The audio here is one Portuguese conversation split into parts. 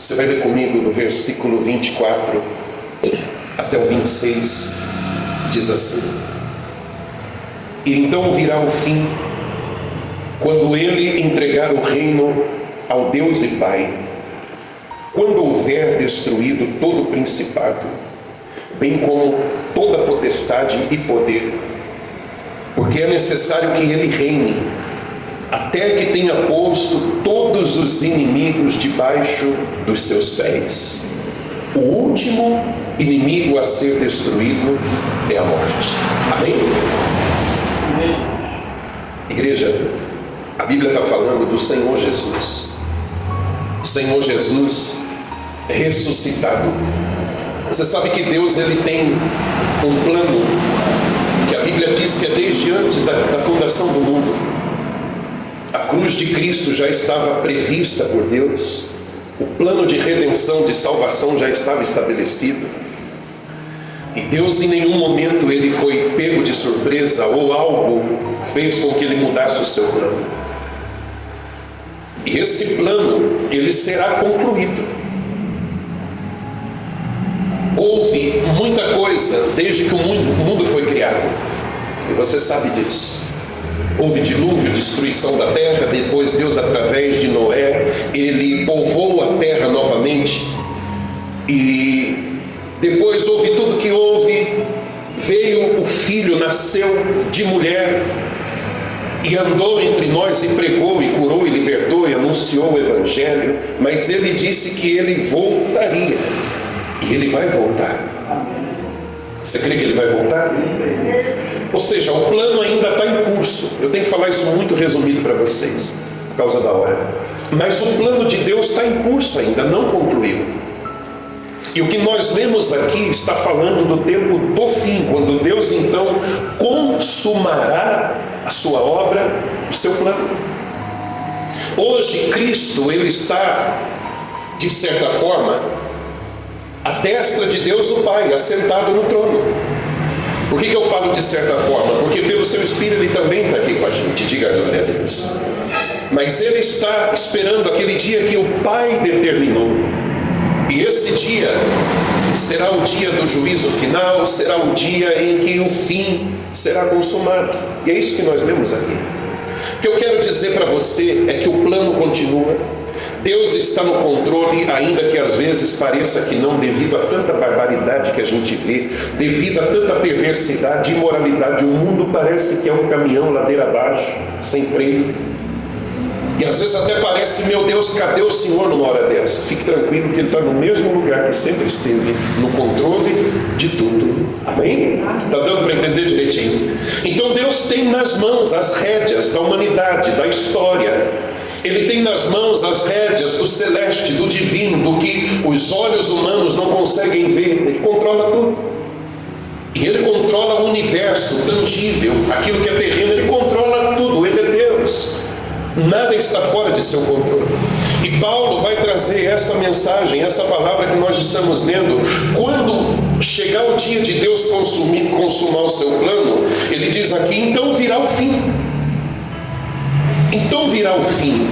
Você vai ler comigo no versículo 24 até o 26, diz assim: E então virá o fim, quando ele entregar o reino ao Deus e Pai, quando houver destruído todo o principado, bem como toda potestade e poder, porque é necessário que ele reine, até que tenha posto todos os inimigos debaixo dos seus pés. O último inimigo a ser destruído é a morte. Amém? Igreja, a Bíblia está falando do Senhor Jesus. O Senhor Jesus ressuscitado. Você sabe que Deus ele tem um plano que a Bíblia diz que é desde antes da fundação do mundo. A cruz de Cristo já estava prevista por Deus. O plano de redenção, de salvação já estava estabelecido. E Deus em nenhum momento ele foi pego de surpresa ou algo fez com que ele mudasse o seu plano. E esse plano, ele será concluído. Houve muita coisa desde que o mundo foi criado. E você sabe disso. Houve dilúvio, destruição da terra. Depois Deus, através de Noé, ele povoou a terra novamente. E depois houve tudo que houve. Veio o Filho, nasceu de mulher e andou entre nós e pregou e curou e libertou e anunciou o Evangelho. Mas ele disse que ele voltaria. E ele vai voltar. Você crê que ele vai voltar? Ou seja, o plano ainda está em curso. Eu tenho que falar isso muito resumido para vocês, por causa da hora. Mas o plano de Deus está em curso ainda, não concluiu. E o que nós lemos aqui está falando do tempo do fim, quando Deus então consumará a sua obra, o seu plano. Hoje Cristo, ele está, de certa forma, à destra de Deus o Pai, assentado no trono. Por que eu falo de certa forma? Porque pelo seu Espírito ele também está aqui com a gente, diga glória a Deus. Mas ele está esperando aquele dia que o Pai determinou. E esse dia será o dia do juízo final, será o dia em que o fim será consumado. E é isso que nós lemos aqui. O que eu quero dizer para você é que o plano continua. Deus está no controle, ainda que às vezes pareça que não, devido a tanta barbaridade que a gente vê, devido a tanta perversidade e imoralidade. O mundo parece que é um caminhão ladeira abaixo, sem freio. E às vezes até parece, meu Deus, cadê o Senhor numa hora dessa? Fique tranquilo que Ele está no mesmo lugar que sempre esteve, no controle de tudo. Amém? Está dando para entender direitinho? Então Deus tem nas mãos as rédeas da humanidade, da história. Ele tem nas mãos as rédeas do celeste, do divino, do que os olhos humanos não conseguem ver. Ele controla tudo. E Ele controla o universo tangível, aquilo que é terreno, Ele controla tudo. Ele é Deus. Nada está fora de seu controle. E Paulo vai trazer essa mensagem, essa palavra que nós estamos lendo. Quando chegar o dia de Deus consumar o seu plano, ele diz aqui, então virá o fim. Então virá o fim.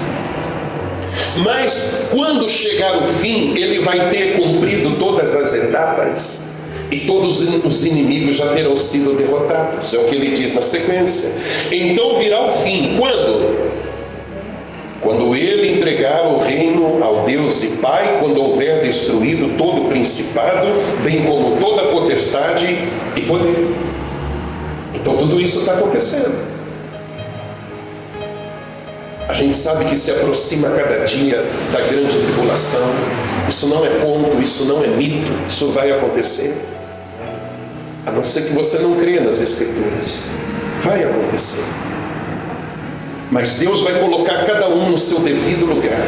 Mas quando chegar o fim, ele vai ter cumprido todas as etapas e todos os inimigos já terão sido derrotados. É o que ele diz na sequência. Então virá o fim. Quando? Quando ele entregar o reino ao Deus e Pai, quando houver destruído todo o principado, bem como toda potestade e poder. Então tudo isso está acontecendo. A gente sabe que se aproxima cada dia da grande tribulação. Isso não é conto, isso não é mito, isso vai acontecer. A não ser que você não creia nas Escrituras. Vai acontecer. Mas Deus vai colocar cada um no seu devido lugar.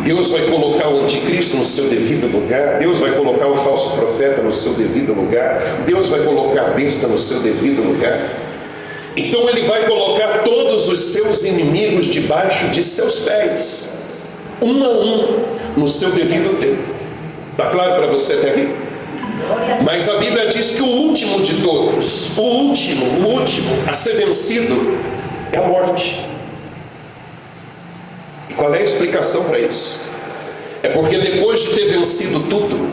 Deus vai colocar o anticristo no seu devido lugar. Deus vai colocar o falso profeta no seu devido lugar. Deus vai colocar a besta no seu devido lugar. Então ele vai colocar todos os seus inimigos debaixo de seus pés, um a um, no seu devido tempo. Está claro para você até aqui? Mas a Bíblia diz que o último de todos, o último a ser vencido é a morte. E qual é a explicação para isso? É porque depois de ter vencido tudo,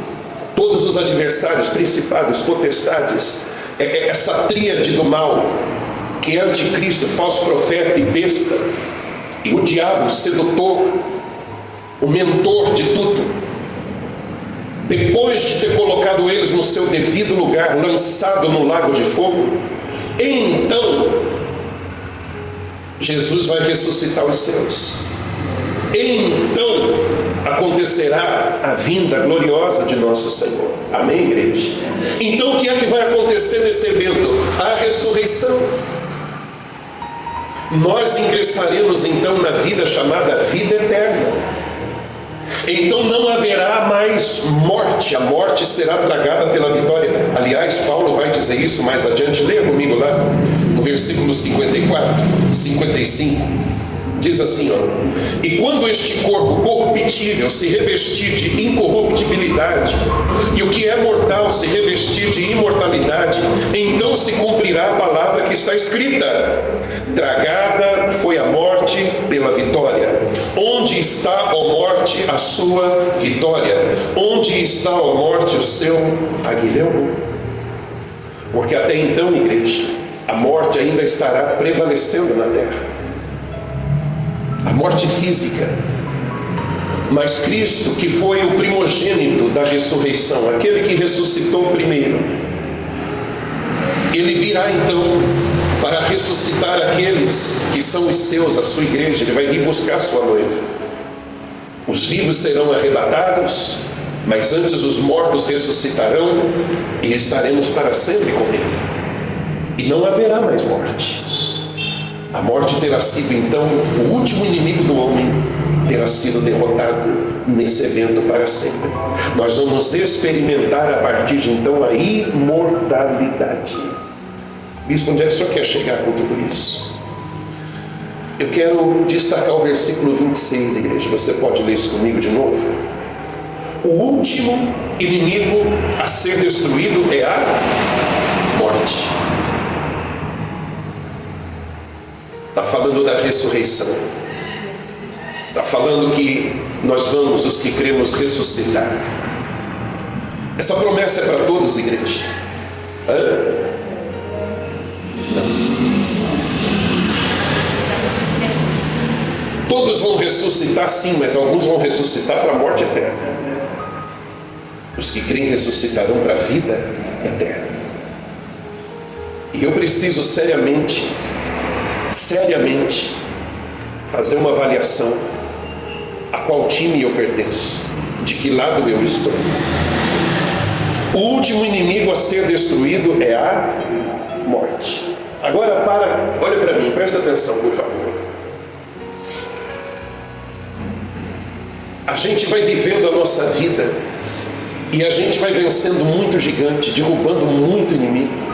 todos os adversários, principados, potestades, essa tríade do mal, que é anticristo, falso profeta e besta, e o diabo, sedutor, o mentor de tudo, depois de ter colocado eles no seu devido lugar, lançado no lago de fogo, então Jesus vai ressuscitar os céus. Então acontecerá a vinda gloriosa de nosso Senhor. Amém, igreja? Então o que é que vai acontecer nesse evento? A ressurreição. Nós ingressaremos então na vida chamada vida eterna. Então não haverá mais morte. A morte será tragada pela vitória. Aliás, Paulo vai dizer isso mais adiante. Leia comigo lá no versículo 55. Diz assim, ó: e quando este corpo corruptível se revestir de incorruptibilidade, e o que é mortal se revestir de imortalidade, então se cumprirá a palavra que está escrita: tragada foi a morte pela vitória. Onde está, ó morte, a sua vitória? Onde está, ó morte, o seu aguilhão? Porque até então, igreja, a morte ainda estará prevalecendo na terra. A morte física. Mas Cristo, que foi o primogênito da ressurreição, aquele que ressuscitou primeiro, ele virá então para ressuscitar aqueles que são os seus, a sua igreja. Ele vai vir buscar a sua noiva. Os vivos serão arrebatados, mas antes os mortos ressuscitarão e estaremos para sempre com ele. E não haverá mais morte. A morte terá sido então o último inimigo do homem, terá sido derrotado nesse evento para sempre. Nós vamos experimentar a partir de então a imortalidade. Bispo, onde é que o senhor quer chegar com tudo isso? Eu quero destacar o versículo 26, igreja. Você pode ler isso comigo de novo? O último inimigo a ser destruído é a morte. Está falando da ressurreição. Está falando que nós vamos, os que cremos, ressuscitar. Essa promessa é para todos, igreja? Não. Todos vão ressuscitar, sim, mas alguns vão ressuscitar para a morte eterna. Os que creem ressuscitarão para a vida eterna. E eu preciso seriamente fazer uma avaliação a qual time eu pertenço, de que lado eu estou. O último inimigo a ser destruído é a morte. Agora olha para mim, presta atenção, por favor. A gente vai vivendo a nossa vida e a gente vai vencendo muito gigante, derrubando muito inimigo.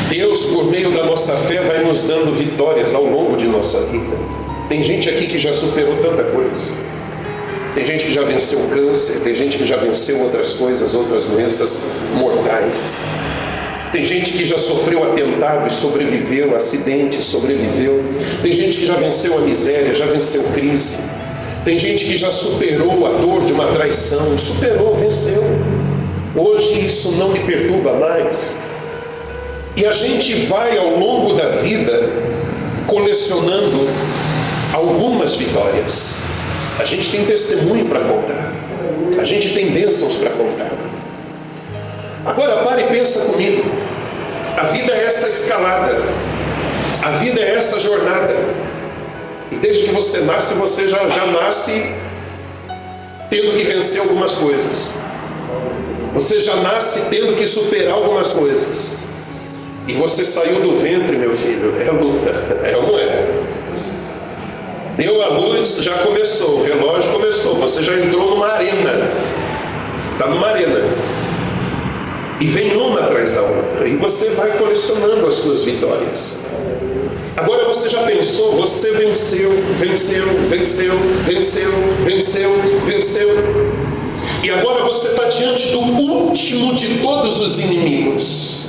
Deus, por meio da nossa fé, vai nos dando vitórias ao longo de nossa vida. Tem gente aqui que já superou tanta coisa. Tem gente que já venceu câncer, tem gente que já venceu outras coisas, outras doenças mortais. Tem gente que já sofreu atentado e sobreviveu, acidente, sobreviveu. Tem gente que já venceu a miséria, já venceu crise. Tem gente que já superou a dor de uma traição, superou, venceu. Hoje isso não lhe perturba mais. E a gente vai ao longo da vida colecionando algumas vitórias. A gente tem testemunho para contar. A gente tem bênçãos para contar. Agora pare e pensa comigo. A vida é essa escalada. A vida é essa jornada. E desde que você nasce, você já nasce tendo que vencer algumas coisas. Você já nasce tendo que superar algumas coisas. E você saiu do ventre, meu filho, é luta, é ou não é? Deu a luz, já começou, o relógio começou, você já entrou numa arena. Você está numa arena. E vem uma atrás da outra. E você vai colecionando as suas vitórias. Agora você já pensou, você venceu. E agora você está diante do último de todos os inimigos.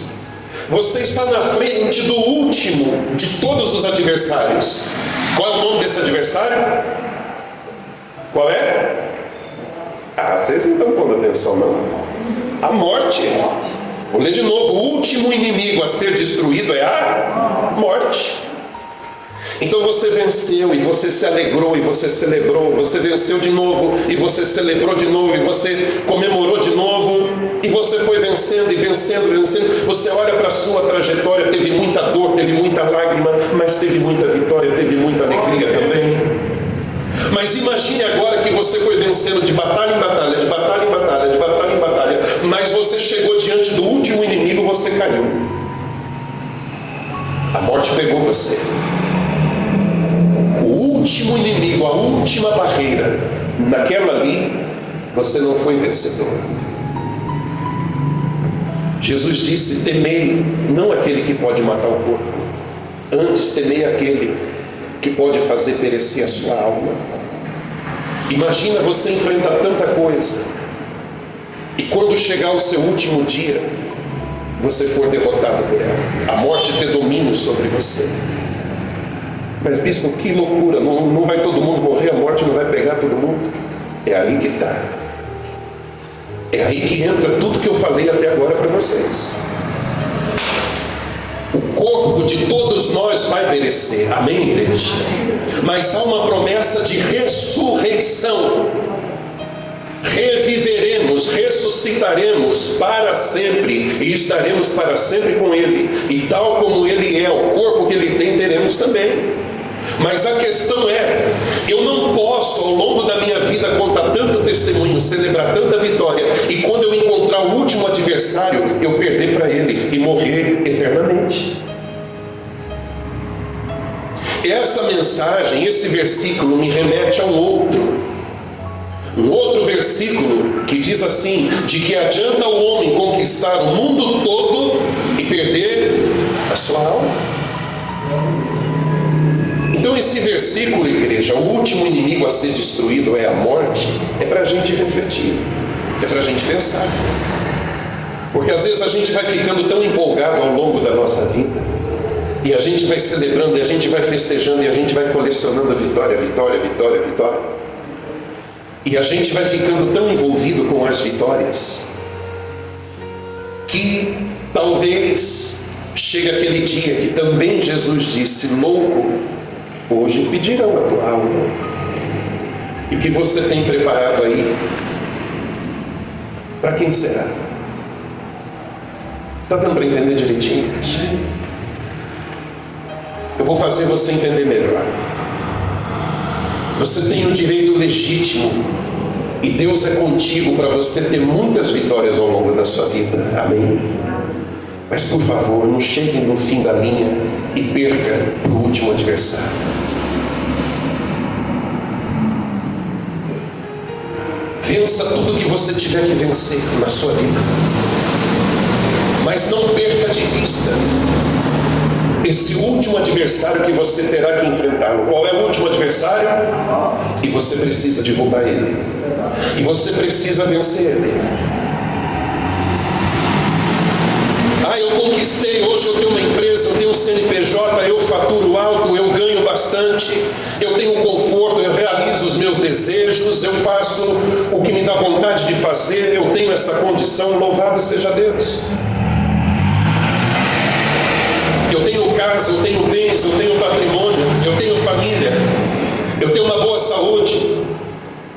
Você está na frente do último de todos os adversários. Qual é o nome desse adversário? Qual é? Vocês não estão pondo atenção, não. A morte. Vou ler de novo. O último inimigo a ser destruído é a morte. Então você venceu e você se alegrou e você celebrou. Você venceu de novo e você celebrou de novo e você comemorou de novo. E você foi vencendo e vencendo e vencendo. Você olha para a sua trajetória, teve muita dor, teve muita lágrima, mas teve muita vitória, teve muita alegria também. Mas imagine agora que você foi vencendo de batalha em batalha, de batalha em batalha, de batalha em batalha, mas você chegou diante do último inimigo, você caiu. A morte pegou você. O último inimigo, a última barreira, naquela ali, você não foi vencedor. Jesus disse: temei não aquele que pode matar o corpo, antes temei aquele que pode fazer perecer a sua alma. Imagina você enfrentar tanta coisa e quando chegar o seu último dia, você for derrotado por ela, a morte ter domínio sobre você. Mas bispo, que loucura, não vai todo mundo morrer, a morte não vai pegar todo mundo? É aí que está. É aí que entra tudo que eu falei até agora para vocês. O corpo de todos nós vai perecer, amém, igreja? Mas há uma promessa de ressurreição. Reviveremos, ressuscitaremos para sempre e estaremos para sempre com Ele. E tal como Ele é, o corpo que Ele tem, teremos também. Mas a questão é, eu não posso ao longo da minha vida contar tanto testemunho, celebrar tanta vitória, e quando eu encontrar o último adversário, eu perder para ele e morrer eternamente. Essa mensagem, esse versículo me remete a um outro versículo que diz assim, de que adianta o homem conquistar o mundo todo e perder a sua alma. Então esse versículo, igreja, o último inimigo a ser destruído é a morte, é para a gente refletir, é para a gente pensar. Porque às vezes a gente vai ficando tão empolgado ao longo da nossa vida, e a gente vai celebrando, e a gente vai festejando, e a gente vai colecionando a vitória, vitória, vitória, vitória. E a gente vai ficando tão envolvido com as vitórias, que talvez chegue aquele dia que também Jesus disse: louco, hoje pedirão a tua alma. E o que você tem preparado aí? Para quem será? Está dando para entender direitinho? Eu vou fazer você entender melhor. Você tem um direito legítimo e Deus é contigo para você ter muitas vitórias ao longo da sua vida. Amém? Mas por favor, não chegue no fim da linha e perca o último adversário. Vença tudo que você tiver que vencer na sua vida, mas não perca de vista esse último adversário que você terá que enfrentar. Qual é o último adversário? E você precisa derrubar ele, e você precisa vencer ele. Eu conquistei, hoje eu tenho uma empresa, eu tenho um CNPJ, eu faturo alto, eu ganho bastante, eu tenho conforto, eu realizo os meus desejos, eu faço o que me dá vontade de fazer, eu tenho essa condição, louvado seja Deus. Eu tenho casa, eu tenho bens, eu tenho patrimônio, eu tenho família, eu tenho uma boa saúde,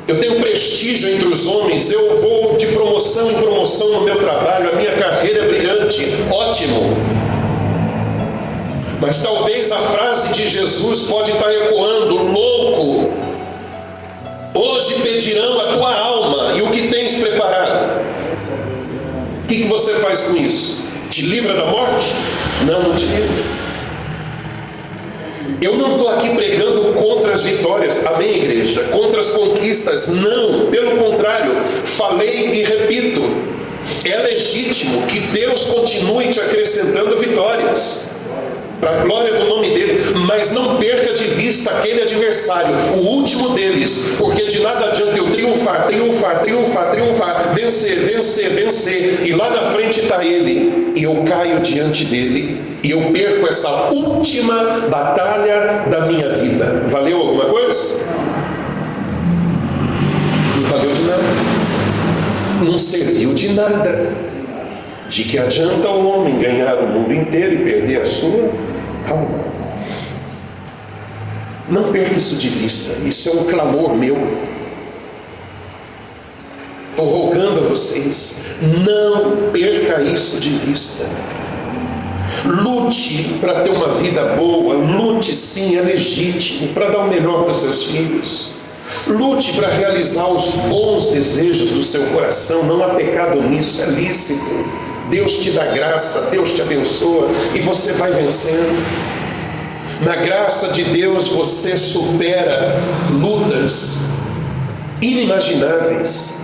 eu tenho prestígio entre os homens, eu vou de promoção em promoção no meu trabalho, a minha carreira é brilhante, ótimo. Mas talvez a frase de Jesus pode estar ecoando: louco, hoje pedirão a tua alma, e o que tens preparado? O que você faz com isso? Te livra da morte? Não, não te livra. Eu não estou aqui pregando contra as vitórias, amém, igreja? Contra as conquistas, não. Pelo contrário, falei e repito: é legítimo que Deus continue te acrescentando vitórias, para a glória do nome dele, mas não perca de vista aquele adversário, o último deles, porque de nada adianta eu triunfar, vencer, e lá na frente está ele, e eu caio diante dele, e eu perco essa última batalha da minha vida. Valeu alguma coisa? não serviu de nada. De que adianta o homem ganhar o mundo inteiro e perder a sua alma? Não perca isso de vista. Isso é um clamor meu. Estou rogando a vocês, não perca isso de vista. Lute para ter uma vida boa, lute sim, é legítimo, para dar o melhor para os seus filhos. Lute para realizar os bons desejos do seu coração, não há pecado nisso, é lícito. Deus te dá graça, Deus te abençoa e você vai vencendo. Na graça de Deus você supera lutas inimagináveis.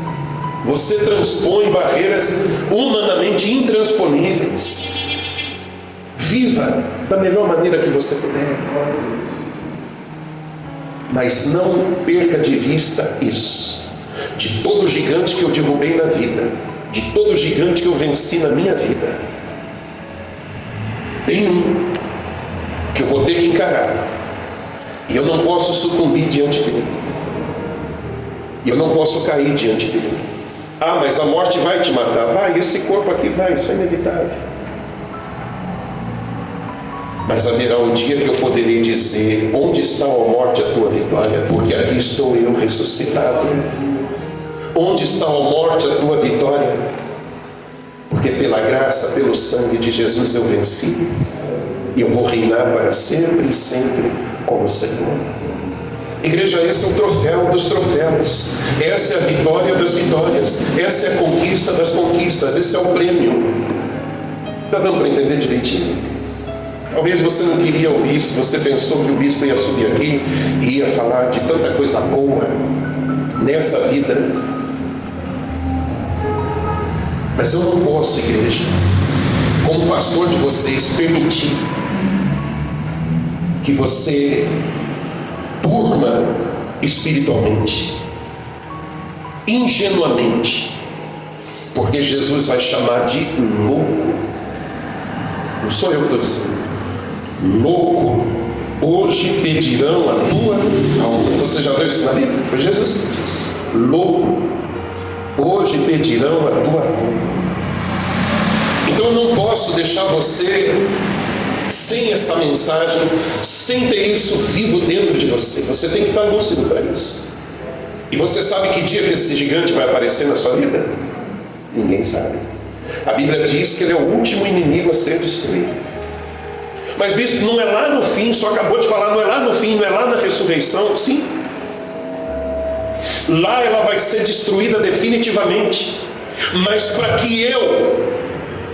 Você transpõe barreiras humanamente intransponíveis. Viva da melhor maneira que você puder. Mas não perca de vista isso. De todo gigante que eu derrubei na vida, de todo gigante que eu venci na minha vida, tem um que eu vou ter que encarar. E eu não posso sucumbir diante dele. E eu não posso cair diante dele. Ah, mas a morte vai te matar. Vai, esse corpo aqui vai, isso é inevitável. Mas haverá um dia que eu poderei dizer: onde está, ó morte, a tua vitória? Porque aqui estou eu ressuscitado. Onde está, ó morte, a tua vitória? Porque pela graça, pelo sangue de Jesus eu venci. E eu vou reinar para sempre e sempre como Senhor. Igreja, esse é o troféu dos troféus. Essa é a vitória das vitórias. Essa é a conquista das conquistas. Esse é o prêmio. Está dando para entender direitinho? Talvez você não queria ouvir isso. Você pensou que o bispo ia subir aqui e ia falar de tanta coisa boa nessa vida. Mas eu não posso, igreja, como pastor de vocês, permitir que você durma espiritualmente, ingenuamente, porque Jesus vai chamar de louco. Não sou eu que estou dizendo. Louco, hoje pedirão a tua alma. Você já viu isso na Bíblia? Foi Jesus que disse. Louco, hoje pedirão a tua alma. Então eu não posso deixar você sem essa mensagem, sem ter isso vivo dentro de você. Você tem que estar lúcido para isso. E você sabe que dia que esse gigante vai aparecer na sua vida? Ninguém sabe. A Bíblia diz que ele é o último inimigo a ser destruído. Mas bispo, não é lá no fim, só acabou de falar, não é lá no fim, não é lá na ressurreição? Sim. Lá ela vai ser destruída definitivamente. Mas para que eu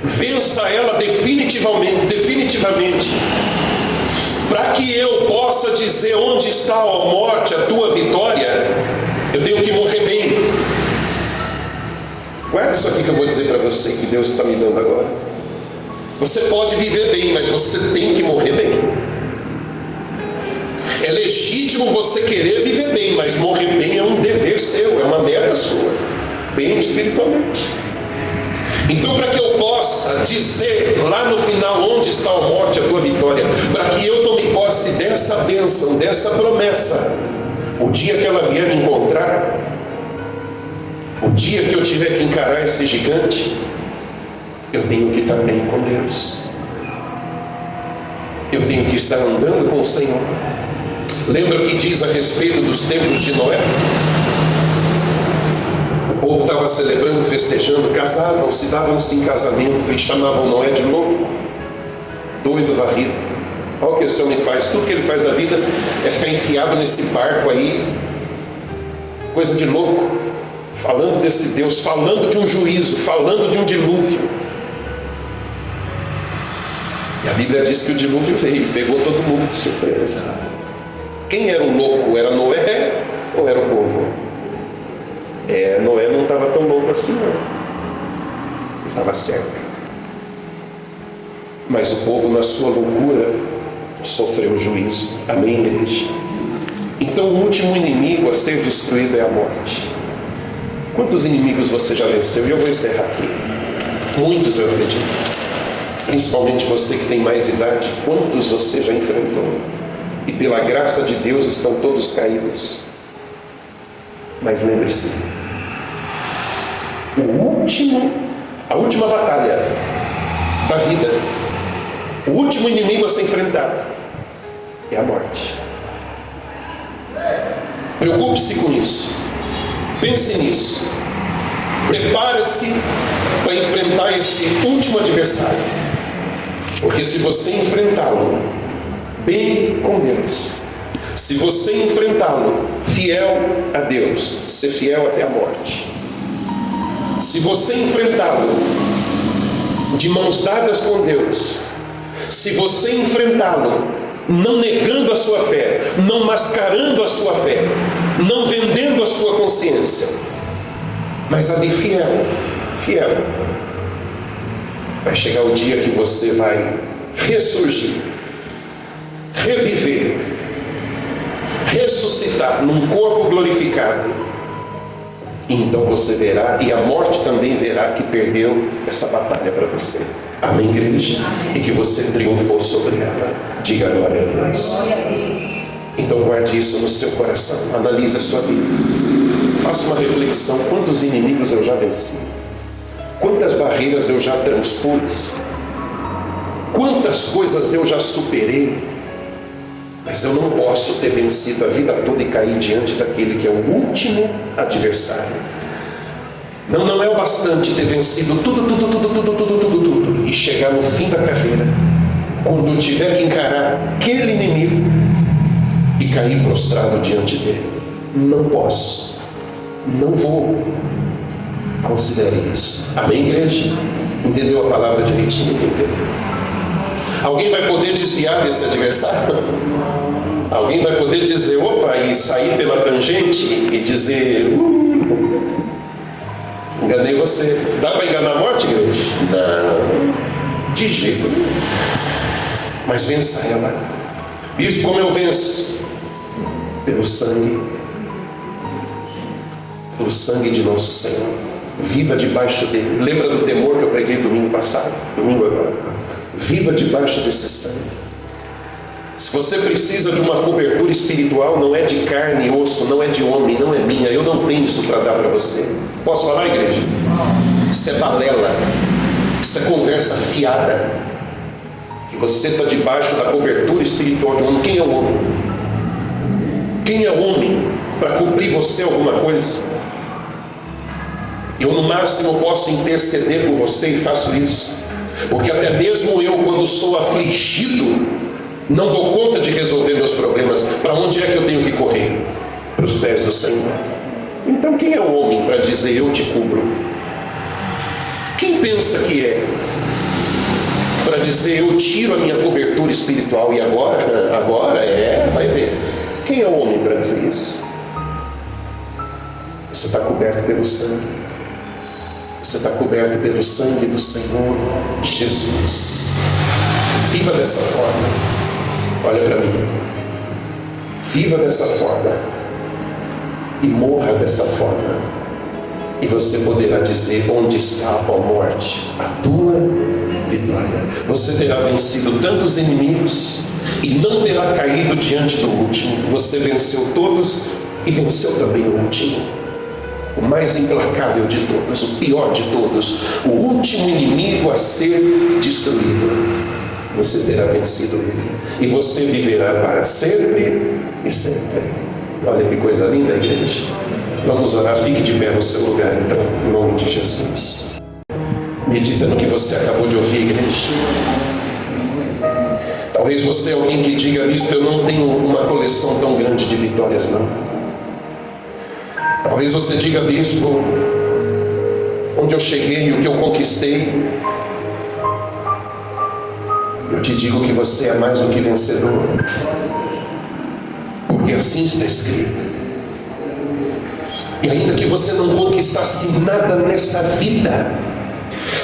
vença ela definitivamente, para que eu possa dizer: onde está, ó morte, a tua vitória, eu tenho que morrer bem. Guarda isso aqui que eu vou dizer para você, que Deus está me dando agora. Você pode viver bem, mas você tem que morrer bem. É legítimo você querer viver bem, mas morrer bem é um dever seu, é uma meta sua, bem espiritualmente. Então, para que eu possa dizer lá no final: onde está, a morte, a tua vitória, para que eu tome posse dessa bênção, dessa promessa, o dia que ela vier me encontrar, o dia que eu tiver que encarar esse gigante, eu tenho que estar bem com Deus. Eu tenho que estar andando com o Senhor. Lembra o que diz a respeito dos tempos de Noé? O povo estava celebrando, festejando, casavam-se, davam-se em casamento e chamavam Noé de louco, doido, varrido. Olha o que esse homem faz. Tudo que ele faz na vida é ficar enfiado nesse barco aí, coisa de louco, falando desse Deus, falando de um juízo, falando de um dilúvio. E a Bíblia diz que o dilúvio veio, pegou todo mundo de surpresa. Quem era o louco? Era Noé ou era o povo? Noé não estava tão louco assim, não. Ele estava certo. Mas o povo, na sua loucura, sofreu juízo. Amém, igreja? Então o último inimigo a ser destruído é a morte. Quantos inimigos você já venceu? E eu vou encerrar aqui. Muitos, eu acredito. Principalmente você que tem mais idade. Quantos você já enfrentou? E pela graça de Deus estão todos caídos. Mas lembre-se, A última batalha da vida, o último inimigo a ser enfrentado é a morte. Preocupe-se com isso. Pense nisso. Prepare-se para enfrentar esse último adversário. Porque se você enfrentá-lo bem com Deus, se você enfrentá-lo fiel a Deus, ser fiel até a morte, se você enfrentá-lo de mãos dadas com Deus, se você enfrentá-lo não negando a sua fé, não mascarando a sua fé, não vendendo a sua consciência, mas ali fiel, vai chegar o dia que você vai ressurgir, reviver, ressuscitar num corpo glorificado. Então você verá, e a morte também verá, que perdeu essa batalha para você. Amém, igreja? E que você triunfou sobre ela. Diga glória a Deus. Então guarde isso no seu coração. Analise a sua vida. Faça uma reflexão. Quantos inimigos eu já venci? Quantas barreiras eu já transpus? Quantas coisas eu já superei? Mas eu não posso ter vencido a vida toda e cair diante daquele que é o último adversário. Não é o bastante ter vencido tudo e chegar no fim da carreira, quando eu tiver que encarar aquele inimigo e cair prostrado diante dele. Não posso, não vou. Considere isso. Amém, igreja? Entendeu a palavra direitinho? Entendeu? Alguém vai poder desviar desse adversário? Alguém vai poder dizer, opa, e sair pela tangente e dizer, enganei você. Dá para enganar a morte, igreja? Não, de jeito nenhum. Mas vença ela. Isso como eu venço? Pelo sangue de nosso Senhor. Viva debaixo dele. Lembra do temor que eu preguei domingo passado? Domingo agora. Viva debaixo desse sangue. Se você precisa de uma cobertura espiritual, não é de carne e osso, não é de homem, não é minha. Eu não tenho isso para dar para você. Posso falar, igreja? Isso é balela. Isso é conversa fiada. Que você está debaixo da cobertura espiritual de um homem. Quem é o homem? Quem é o homem para cobrir você alguma coisa? Eu no máximo posso interceder por você e faço isso. Porque até mesmo eu, quando sou afligido, não dou conta de resolver meus problemas. Para onde é que eu tenho que correr? Para os pés do Senhor. Então quem é o homem para dizer eu te cubro? Quem pensa que é para dizer eu tiro a minha cobertura espiritual e agora vai ver. Quem é o homem para dizer isso? Você está coberto pelo sangue. Você está coberto pelo sangue do Senhor Jesus. Viva dessa forma. Olha para mim. Viva dessa forma. E morra dessa forma. E você poderá dizer, onde está, ó morte, a tua vitória. Você terá vencido tantos inimigos e não terá caído diante do último. Você venceu todos e venceu também o último. O mais implacável de todos, o pior de todos, o último inimigo a ser destruído. Você terá vencido ele. E você viverá para sempre e sempre. Olha que coisa linda, igreja. Vamos orar, fique de pé no seu lugar, então, em nome de Jesus. Medita no que você acabou de ouvir, igreja. Talvez você é alguém que diga, bispo, eu não tenho uma coleção tão grande de vitórias, não. Talvez você diga, bispo, onde eu cheguei, o que eu conquistei. Eu te digo que você é mais do que vencedor, porque assim está escrito. E ainda que você não conquistasse nada nessa vida,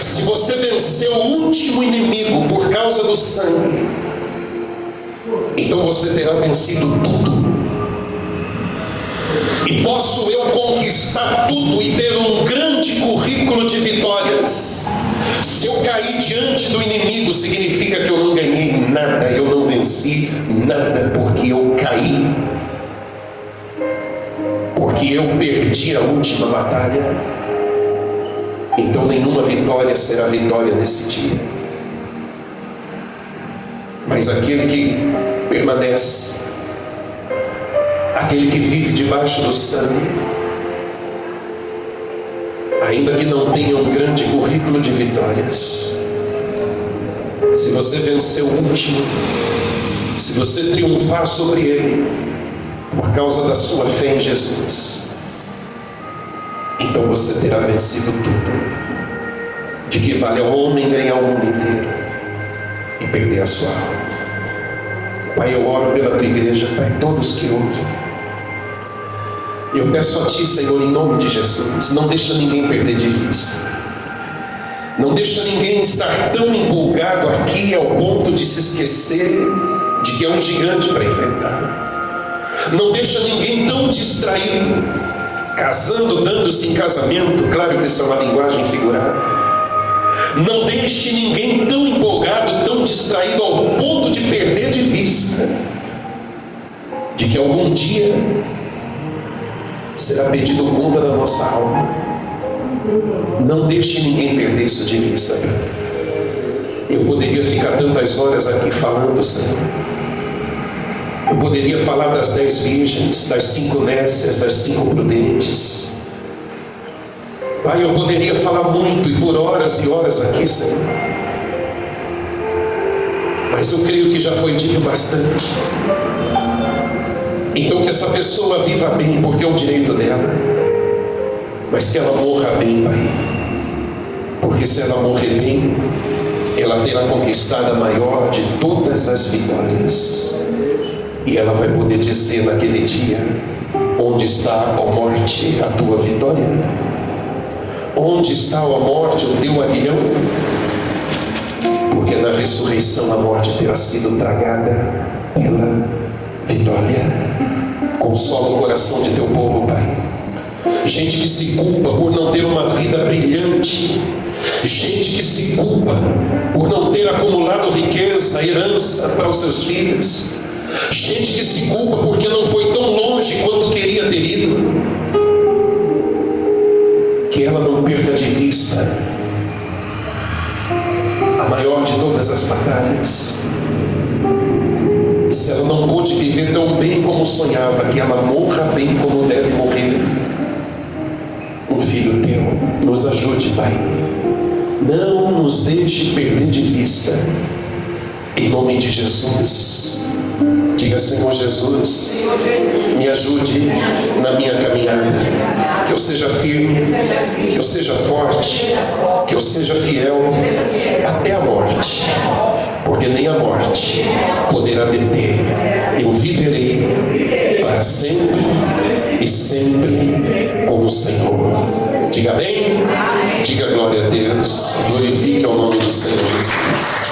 se você venceu o último inimigo por causa do sangue, então você terá vencido tudo. E posso eu conquistar tudo e ter um grande currículo de vitórias. Se eu cair diante do inimigo, significa que eu não ganhei nada, eu não venci nada, porque eu caí, porque eu perdi a última batalha. então nenhuma vitória será vitória nesse dia. Mas aquele que permanece, aquele que vive debaixo do sangue, ainda que não tenha um grande currículo de vitórias, se você vencer o último, se você triunfar sobre ele, por causa da sua fé em Jesus, então você terá vencido tudo. De que vale ao homem ganhar o mundo inteiro e perder a sua alma. Pai, eu oro pela tua igreja, Pai, todos que ouvem. Eu peço a ti, Senhor, em nome de Jesus, não deixa ninguém perder de vista. Não deixa ninguém estar tão empolgado aqui ao ponto de se esquecer de que é um gigante para enfrentar. Não deixa ninguém tão distraído, casando, dando-se em casamento, claro que isso é uma linguagem figurada. Não deixe ninguém tão empolgado, tão distraído ao ponto de perder de vista de que algum dia será pedido conta da nossa alma. Não deixe ninguém perder isso de vista. Eu poderia ficar tantas horas aqui falando, Senhor. Eu poderia falar das 10 virgens, das 5 nécias, das 5 prudentes. Pai, eu poderia falar muito e por horas e horas aqui, Senhor. Mas eu creio que já foi dito bastante. Então que essa pessoa viva bem, porque é o direito dela. Mas que ela morra bem, Pai. Porque se ela morrer bem, ela terá conquistado a maior de todas as vitórias. E ela vai poder dizer naquele dia: onde está, ó morte, a tua vitória? Onde está, ó morte, o teu aguilhão? Porque na ressurreição a morte terá sido tragada pela vitória. Consola o coração de teu povo, Pai. Gente que se culpa por não ter uma vida brilhante. Gente que se culpa por não ter acumulado riqueza, herança para os seus filhos. Gente que se culpa porque não foi tão longe quanto queria ter ido. Que ela não perca de vista a maior de todas as batalhas. Se ela não pôde viver tão bem como sonhava, que ela morra bem como deve morrer. O Filho teu nos ajude, Pai. Não nos deixe perder de vista. Em nome de Jesus. Diga: Senhor Jesus, me ajude na minha caminhada. Que eu seja firme, que eu seja forte, que eu seja fiel até a morte. Porque nem a morte poderá deter. Eu viverei para sempre e sempre com o Senhor. Diga amém. Diga glória a Deus. Glorifique ao nome do Senhor Jesus.